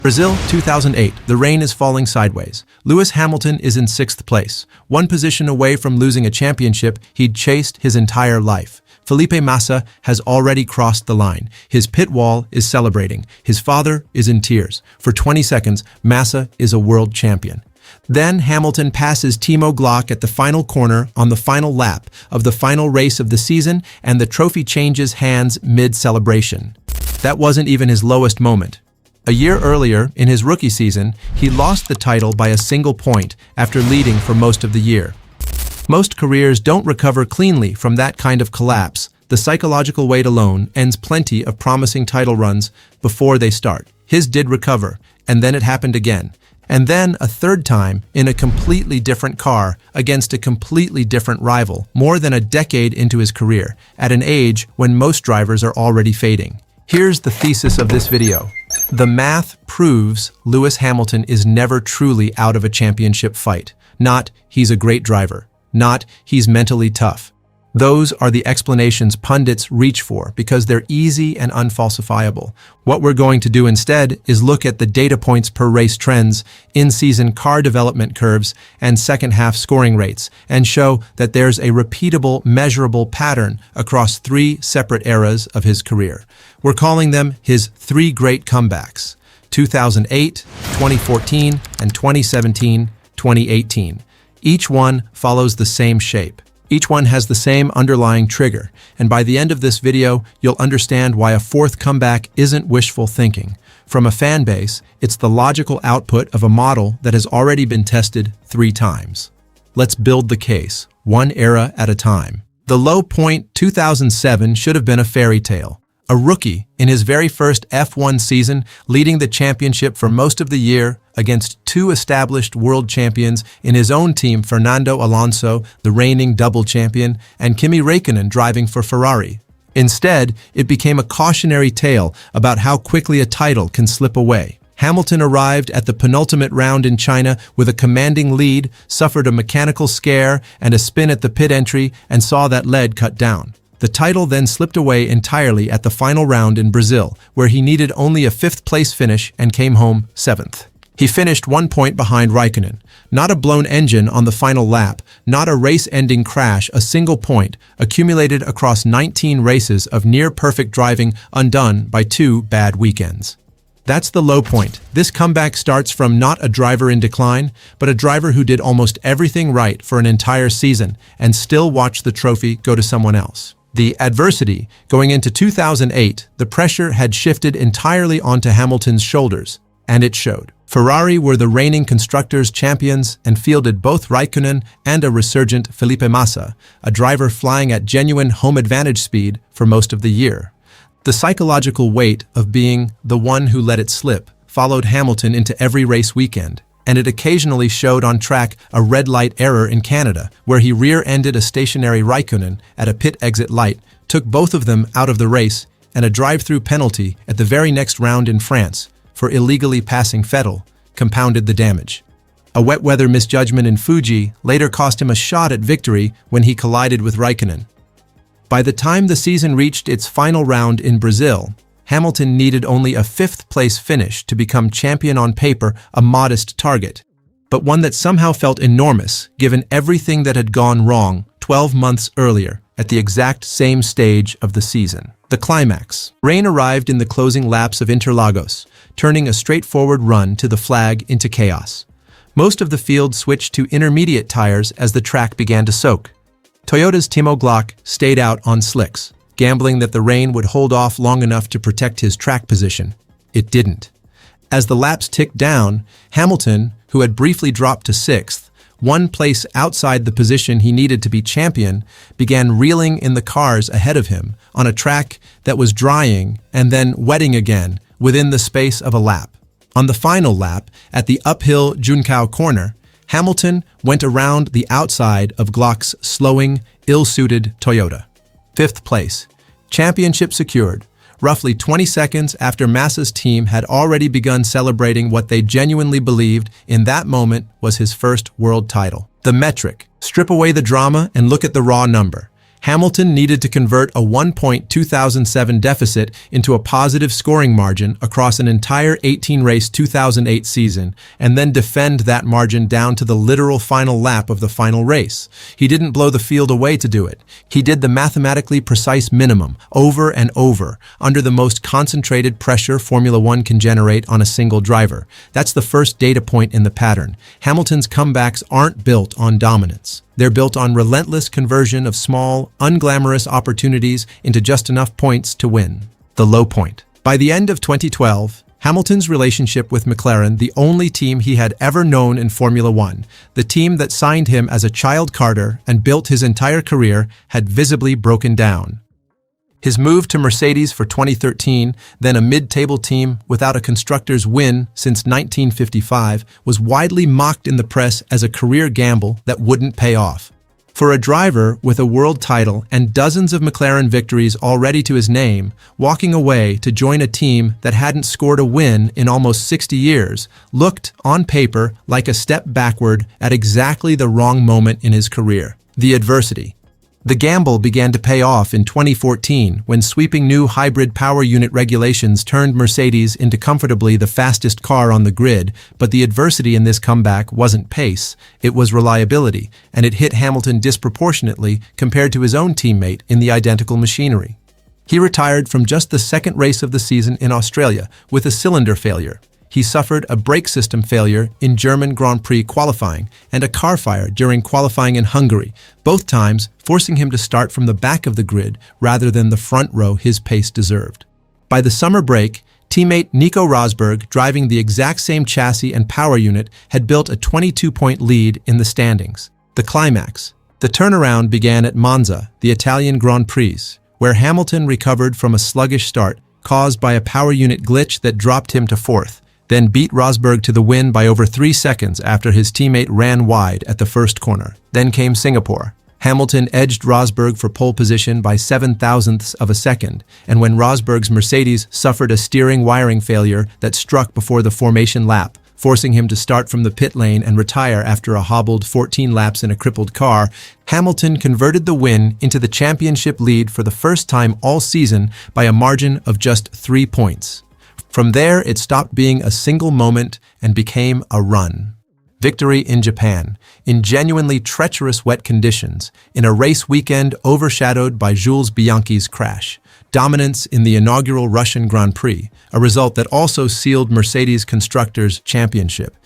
Brazil 2008, the rain is falling sideways. Lewis Hamilton is in 6th place, one position away from losing a championship he'd chased his entire life. Felipe Massa has already crossed the line. His pit wall is celebrating. His father is in tears. For 20 seconds, Massa is a world champion. Then Hamilton passes Timo Glock at the final corner on the final lap of the final race of the season, and the trophy changes hands mid-celebration. That wasn't even his lowest moment. A year earlier, in his rookie season, he lost the title by a single point after leading for most of the year. Most careers don't recover cleanly from that kind of collapse. The psychological weight alone ends plenty of promising title runs before they start. His did recover, and then it happened again. And then a third time in a completely different car against a completely different rival, more than a decade into his career, at an age when most drivers are already fading. Here's the thesis of this video. The math proves Lewis Hamilton is never truly out of a championship fight. Not, he's a great driver. Not, he's mentally tough. Those are the explanations pundits reach for because they're easy and unfalsifiable. What we're going to do instead is look at the data points per race trends, in-season car development curves, and second-half scoring rates, and show that there's a repeatable, measurable pattern across 3 separate eras of his career. We're calling them his 3 great comebacks: 2008, 2014, and 2017-2018. Each one follows the same shape. Each one has the same underlying trigger, and by the end of this video, you'll understand why a 4th comeback isn't wishful thinking. From a fan base, it's the logical output of a model that has already been tested 3 times. Let's build the case, one era at a time. The low point 2007 should have been a fairy tale. A rookie in his very first F1 season, leading the championship for most of the year against 2 established world champions in his own team, Fernando Alonso, the reigning double champion, and Kimi Räikkönen driving for Ferrari. Instead, it became a cautionary tale about how quickly a title can slip away. Hamilton arrived at the penultimate round in China with a commanding lead, suffered a mechanical scare and a spin at the pit entry, and saw that lead cut down. The title then slipped away entirely at the final round in Brazil, where he needed only a 5th-place finish and came home 7th. He finished 1 point behind Räikkönen. Not a blown engine on the final lap, not a race-ending crash, a single point, accumulated across 19 races of near-perfect driving undone by 2 bad weekends. That's the low point. This comeback starts from not a driver in decline, but a driver who did almost everything right for an entire season and still watched the trophy go to someone else. The adversity, going into 2008, the pressure had shifted entirely onto Hamilton's shoulders, and it showed. Ferrari were the reigning Constructors' champions and fielded both Räikkönen and a resurgent Felipe Massa, a driver flying at genuine home advantage speed for most of the year. The psychological weight of being the one who let it slip followed Hamilton into every race weekend, and it occasionally showed on track a red light error in Canada, where he rear-ended a stationary Räikkönen at a pit exit light, took both of them out of the race, and a drive-through penalty at the very next round in France for illegally passing Vettel compounded the damage. A wet weather misjudgment in Fuji later cost him a shot at victory when he collided with Räikkönen. By the time the season reached its final round in Brazil, Hamilton needed only a 5th-place finish to become champion on paper, a modest target, but one that somehow felt enormous given everything that had gone wrong 12 months earlier at the exact same stage of the season. The climax. Rain arrived in the closing laps of Interlagos, turning a straightforward run to the flag into chaos. Most of the field switched to intermediate tires as the track began to soak. Toyota's Timo Glock stayed out on slicks, gambling that the rain would hold off long enough to protect his track position. It didn't. As the laps ticked down, Hamilton, who had briefly dropped to 6th, 1 place outside the position he needed to be champion, began reeling in the cars ahead of him on a track that was drying and then wetting again within the space of a lap. On the final lap, at the uphill Juncao corner, Hamilton went around the outside of Glock's slowing, ill-suited Toyota. 5th place. Championship secured, roughly 20 seconds after Massa's team had already begun celebrating what they genuinely believed in that moment was his first world title. The metric. Strip away the drama and look at the raw number. Hamilton needed to convert a 1-point 2007 deficit into a positive scoring margin across an entire 18-race 2008 season, and then defend that margin down to the literal final lap of the final race. He didn't blow the field away to do it. He did the mathematically precise minimum, over and over, under the most concentrated pressure Formula One can generate on a single driver. That's the first data point in the pattern. Hamilton's comebacks aren't built on dominance. They're built on relentless conversion of small, unglamorous opportunities into just enough points to win. The low point. By the end of 2012, Hamilton's relationship with McLaren, the only team he had ever known in Formula One, the team that signed him as a child Carter and built his entire career, had visibly broken down. His move to Mercedes for 2013, then a mid-table team without a constructors' win since 1955, was widely mocked in the press as a career gamble that wouldn't pay off. For a driver with a world title and dozens of McLaren victories already to his name, walking away to join a team that hadn't scored a win in almost 60 years looked, on paper, like a step backward at exactly the wrong moment in his career. The adversity. The gamble began to pay off in 2014 when sweeping new hybrid power unit regulations turned Mercedes into comfortably the fastest car on the grid, but the adversity in this comeback wasn't pace, it was reliability, and it hit Hamilton disproportionately compared to his own teammate in the identical machinery. He retired from just the second race of the season in Australia with a cylinder failure. He suffered a brake system failure in German Grand Prix qualifying and a car fire during qualifying in Hungary, both times forcing him to start from the back of the grid rather than the front row his pace deserved. By the summer break, teammate Nico Rosberg, driving the exact same chassis and power unit, had built a 22-point lead in the standings. The climax. The turnaround began at Monza, the Italian Grand Prix, where Hamilton recovered from a sluggish start caused by a power unit glitch that dropped him to fourth, then beat Rosberg to the win by over 3 seconds after his teammate ran wide at the first corner. Then came Singapore. Hamilton edged Rosberg for pole position by 0.07 of a second, and when Rosberg's Mercedes suffered a steering wiring failure that struck before the formation lap, forcing him to start from the pit lane and retire after a hobbled 14 laps in a crippled car, Hamilton converted the win into the championship lead for the first time all season by a margin of just 3 points. From there, it stopped being a single moment and became a run. Victory in Japan, in genuinely treacherous wet conditions, in a race weekend overshadowed by Jules Bianchi's crash. Dominance in the inaugural Russian Grand Prix, a result that also sealed Mercedes Constructors' Championship.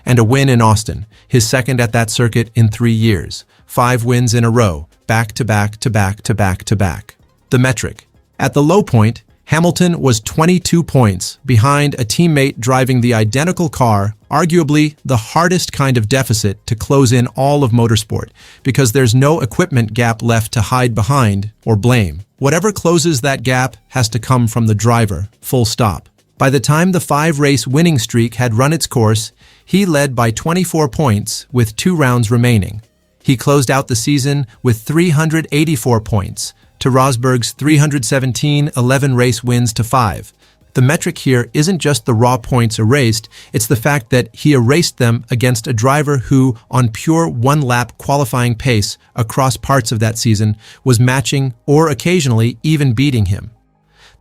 And a win in Austin, his second at that circuit in 3 years. 5 wins in a row, back to back to back to back to back. The metric. At the low point, Hamilton was 22 points behind a teammate driving the identical car, arguably the hardest kind of deficit to close in all of motorsport, because there's no equipment gap left to hide behind or blame. Whatever closes that gap has to come from the driver, full stop. By the time the 5-race winning streak had run its course, he led by 24 points with 2 rounds remaining. He closed out the season with 384 points, to Rosberg's 317 11-race wins to 5. The metric here isn't just the raw points erased, it's the fact that he erased them against a driver who, on pure one-lap qualifying pace across parts of that season, was matching or occasionally even beating him.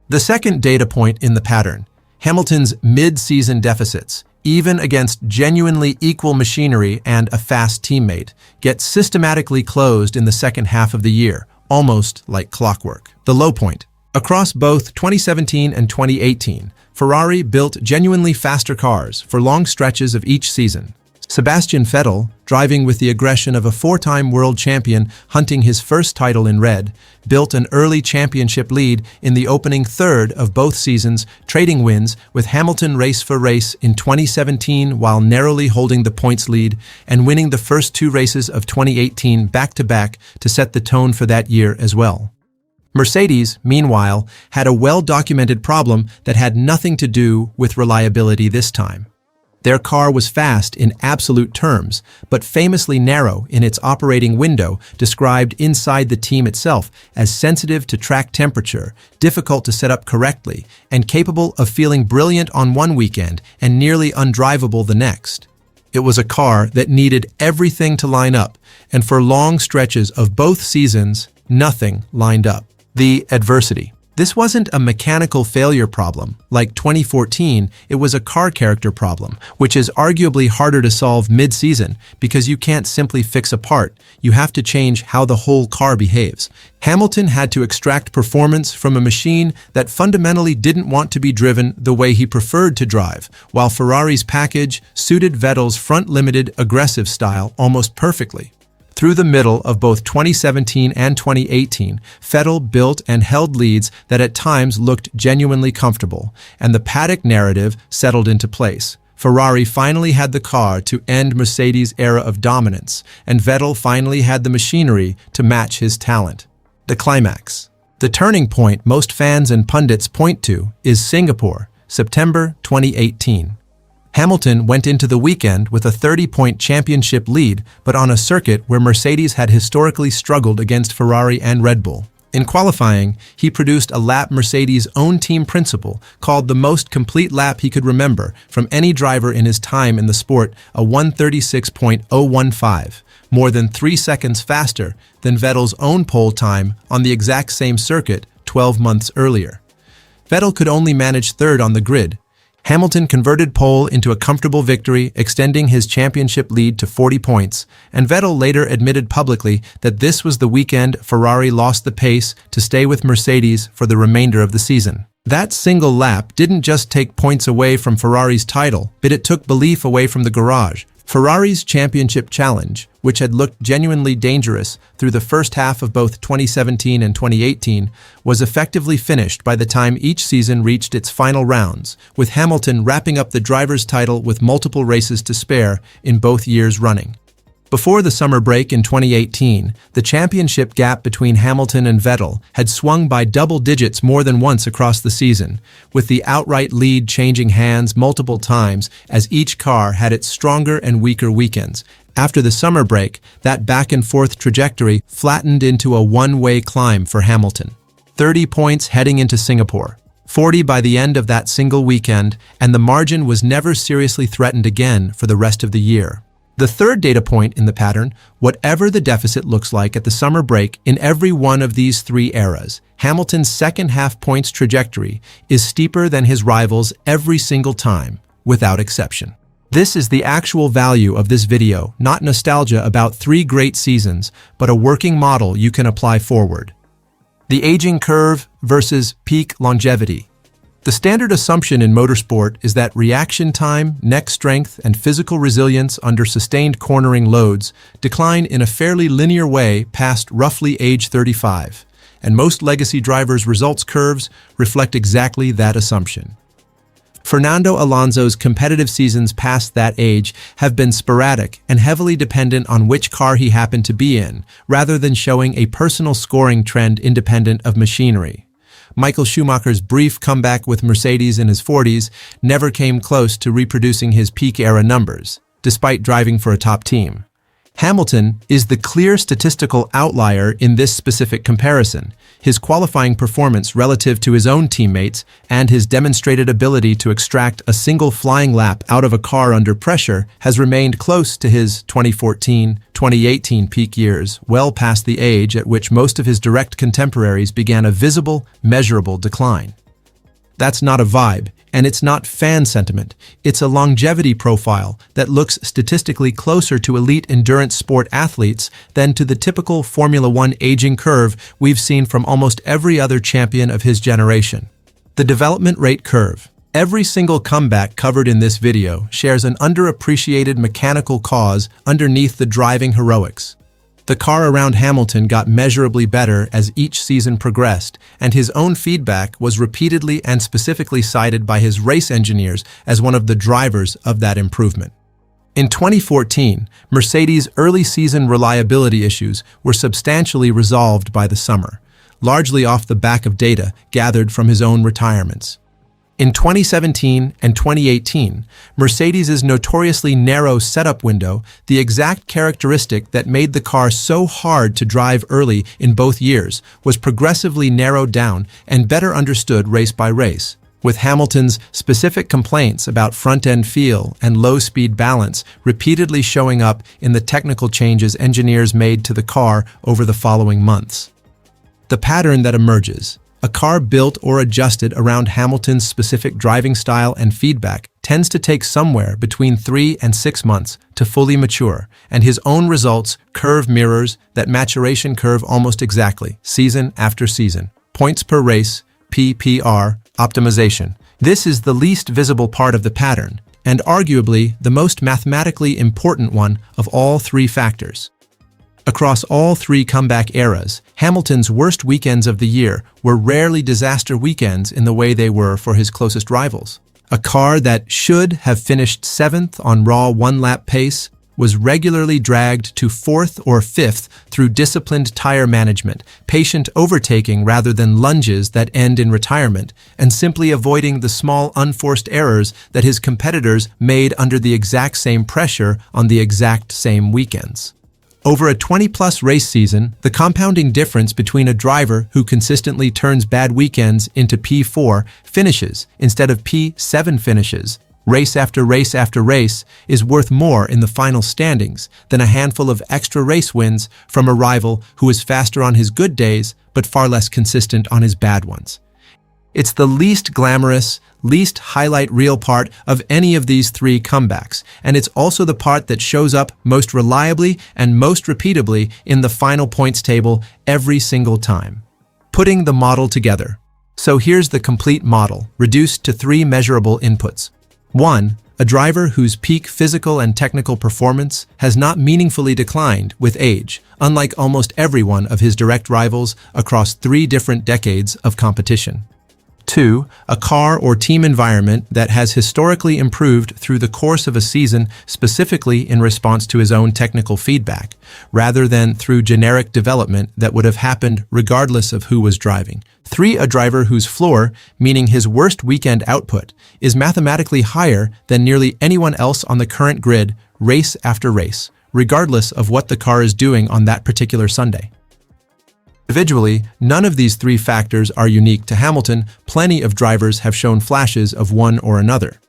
The second data point in the pattern, Hamilton's mid-season deficits, even against genuinely equal machinery and a fast teammate, get systematically closed in the second half of the year, almost like clockwork. The low point. Across both 2017 and 2018, Ferrari built genuinely faster cars for long stretches of each season. Sebastian Vettel, driving with the aggression of a 4-time world champion hunting his first title in red, built an early championship lead in the opening third of both seasons, trading wins with Hamilton race for race in 2017 while narrowly holding the points lead and winning the first 2 races of 2018 back-to-back to set the tone for that year as well. Mercedes, meanwhile, had a well-documented problem that had nothing to do with reliability this time. Their car was fast in absolute terms, but famously narrow in its operating window, described inside the team itself as sensitive to track temperature, difficult to set up correctly, and capable of feeling brilliant on one weekend and nearly undrivable the next. It was a car that needed everything to line up, and for long stretches of both seasons, nothing lined up. The adversity. This wasn't a mechanical failure problem. Like 2014, it was a car character problem, which is arguably harder to solve mid-season because you can't simply fix a part. You have to change how the whole car behaves. Hamilton had to extract performance from a machine that fundamentally didn't want to be driven the way he preferred to drive, while Ferrari's package suited Vettel's front-limited aggressive style almost perfectly. Through the middle of both 2017 and 2018, Vettel built and held leads that at times looked genuinely comfortable, and the paddock narrative settled into place. Ferrari finally had the car to end Mercedes' era of dominance, and Vettel finally had the machinery to match his talent. The climax. The turning point most fans and pundits point to is Singapore, September 2018. Hamilton went into the weekend with a 30-point championship lead, but on a circuit where Mercedes had historically struggled against Ferrari and Red Bull. In qualifying, he produced a lap Mercedes' own team principal called the most complete lap he could remember from any driver in his time in the sport, a 1:36.015, more than 3 seconds faster than Vettel's own pole time on the exact same circuit 12 months earlier. Vettel could only manage third on the grid. Hamilton converted pole into a comfortable victory, extending his championship lead to 40 points, and Vettel later admitted publicly that this was the weekend Ferrari lost the pace to stay with Mercedes for the remainder of the season. That single lap didn't just take points away from Ferrari's title, but it took belief away from the garage. Ferrari's championship challenge, which had looked genuinely dangerous through the first half of both 2017 and 2018, was effectively finished by the time each season reached its final rounds, with Hamilton wrapping up the driver's title with multiple races to spare in both years running. Before the summer break in 2018, the championship gap between Hamilton and Vettel had swung by double digits more than once across the season, with the outright lead changing hands multiple times as each car had its stronger and weaker weekends. After the summer break, that back-and-forth trajectory flattened into a one-way climb for Hamilton. 30 points heading into Singapore, 40 by the end of that single weekend, and the margin was never seriously threatened again for the rest of the year. The third data point in the pattern, whatever the deficit looks like at the summer break in every one of these three eras, Hamilton's second half points trajectory is steeper than his rivals every single time, without exception. This is the actual value of this video, not nostalgia about 3 great seasons, but a working model you can apply forward. The aging curve versus peak longevity. The standard assumption in motorsport is that reaction time, neck strength, and physical resilience under sustained cornering loads decline in a fairly linear way past roughly age 35, and most legacy drivers' results curves reflect exactly that assumption. Fernando Alonso's competitive seasons past that age have been sporadic and heavily dependent on which car he happened to be in, rather than showing a personal scoring trend independent of machinery. Michael Schumacher's brief comeback with Mercedes in his 40s never came close to reproducing his peak-era numbers, despite driving for a top team. Hamilton is the clear statistical outlier in this specific comparison. His qualifying performance relative to his own teammates and his demonstrated ability to extract a single flying lap out of a car under pressure has remained close to his 2014-2018 peak years, well past the age at which most of his direct contemporaries began a visible, measurable decline. That's not a vibe, and it's not fan sentiment. It's a longevity profile that looks statistically closer to elite endurance sport athletes than to the typical Formula One aging curve we've seen from almost every other champion of his generation. The development rate curve. Every single comeback covered in this video shares an underappreciated mechanical cause underneath the driving heroics. The car around Hamilton got measurably better as each season progressed, and his own feedback was repeatedly and specifically cited by his race engineers as one of the drivers of that improvement. In 2014, Mercedes' early season reliability issues were substantially resolved by the summer, largely off the back of data gathered from his own retirements. In 2017 and 2018, Mercedes' notoriously narrow setup window, the exact characteristic that made the car so hard to drive early in both years, was progressively narrowed down and better understood race by race, with Hamilton's specific complaints about front-end feel and low-speed balance repeatedly showing up in the technical changes engineers made to the car over the following months. The pattern that emerges. A car built or adjusted around Hamilton's specific driving style and feedback tends to take somewhere between 3 and 6 months to fully mature, and his own results curve mirrors that maturation curve almost exactly, season after season. Points per race, PPR, optimization. This is the least visible part of the pattern, and arguably the most mathematically important one of all three factors. Across all three comeback eras, Hamilton's worst weekends of the year were rarely disaster weekends in the way they were for his closest rivals. A car that should have finished 7th on raw one-lap pace was regularly dragged to 4th or 5th through disciplined tire management, patient overtaking rather than lunges that end in retirement, and simply avoiding the small unforced errors that his competitors made under the exact same pressure on the exact same weekends. Over a 20-plus race season, the compounding difference between a driver who consistently turns bad weekends into P4 finishes instead of P7 finishes, race after race after race, is worth more in the final standings than a handful of extra race wins from a rival who is faster on his good days but far less consistent on his bad ones. It's the least glamorous, least highlight reel part of any of these three comebacks, and it's also the part that shows up most reliably and most repeatably in the final points table every single time. Putting the model together. So here's the complete model, reduced to 3 measurable inputs. 1. A driver whose peak physical and technical performance has not meaningfully declined with age, unlike almost every one of his direct rivals across 3 different decades of competition. 2. A car or team environment that has historically improved through the course of a season, specifically in response to his own technical feedback, rather than through generic development that would have happened regardless of who was driving. 3. A driver whose floor, meaning his worst weekend output, is mathematically higher than nearly anyone else on the current grid, race after race, regardless of what the car is doing on that particular Sunday. Individually, none of these 3 factors are unique to Hamilton. Plenty of drivers have shown flashes of one or another.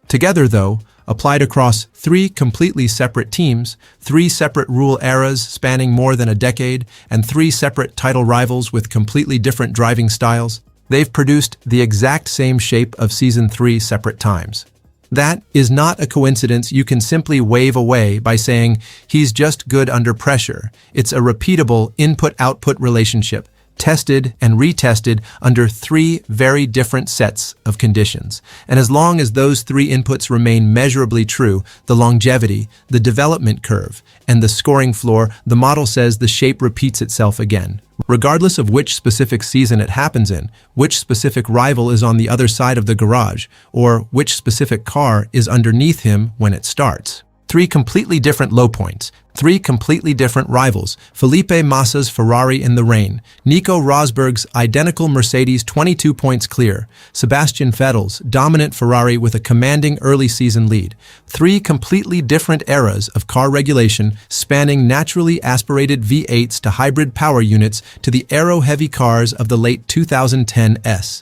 Together, though, applied across 3 completely separate teams, 3 separate rule eras spanning more than a decade, and 3 separate title rivals with completely different driving styles, they've produced the exact same shape of Season 3 separate times. That is not a coincidence you can simply wave away by saying, he's just good under pressure. It's a repeatable input-output relationship, tested and retested under 3 very different sets of conditions. And as long as those 3 inputs remain measurably true, the longevity, the development curve, and the scoring floor, the model says the shape repeats itself again. Regardless of which specific season it happens in, which specific rival is on the other side of the garage, or which specific car is underneath him when it starts. 3 completely different low points, 3 completely different rivals: Felipe Massa's Ferrari in the rain, Nico Rosberg's identical Mercedes 22 points clear, Sebastian Vettel's dominant Ferrari with a commanding early season lead. 3 completely different eras of car regulation spanning naturally aspirated V8s to hybrid power units to the aero-heavy cars of the late 2010s.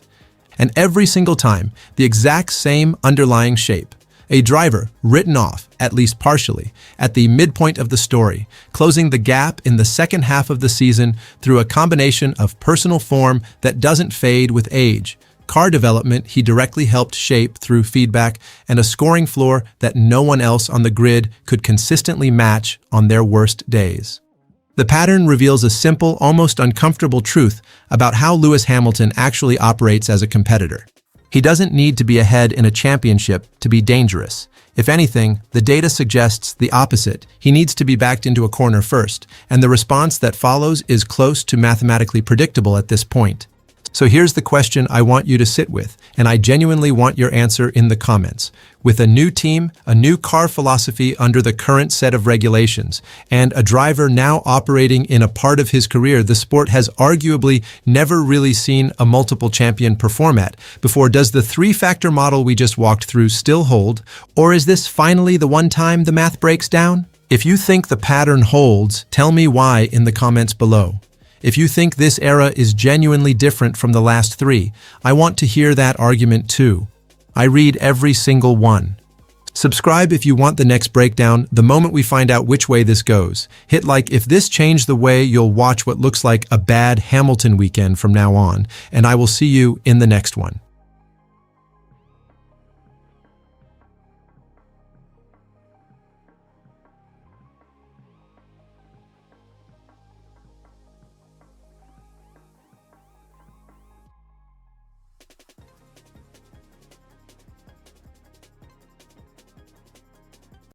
And every single time, the exact same underlying shape. A driver written off, at least partially, at the midpoint of the story, closing the gap in the second half of the season through a combination of personal form that doesn't fade with age, car development he directly helped shape through feedback, and a scoring floor that no one else on the grid could consistently match on their worst days. The pattern reveals a simple, almost uncomfortable truth about how Lewis Hamilton actually operates as a competitor. He doesn't need to be ahead in a championship to be dangerous. If anything, the data suggests the opposite. He needs to be backed into a corner first, and the response that follows is close to mathematically predictable at this point. So here's the question I want you to sit with, and I genuinely want your answer in the comments. With a new team, a new car philosophy under the current set of regulations, and a driver now operating in a part of his career the sport has arguably never really seen a multiple champion perform at before, does the 3-factor model we just walked through still hold, or is this finally the one time the math breaks down? If you think the pattern holds, tell me why in the comments below. If you think this era is genuinely different from the last 3, I want to hear that argument too. I read every single one. Subscribe if you want the next breakdown the moment we find out which way this goes. Hit like if this changed the way you'll watch what looks like a bad Hamilton weekend from now on, and I will see you in the next one.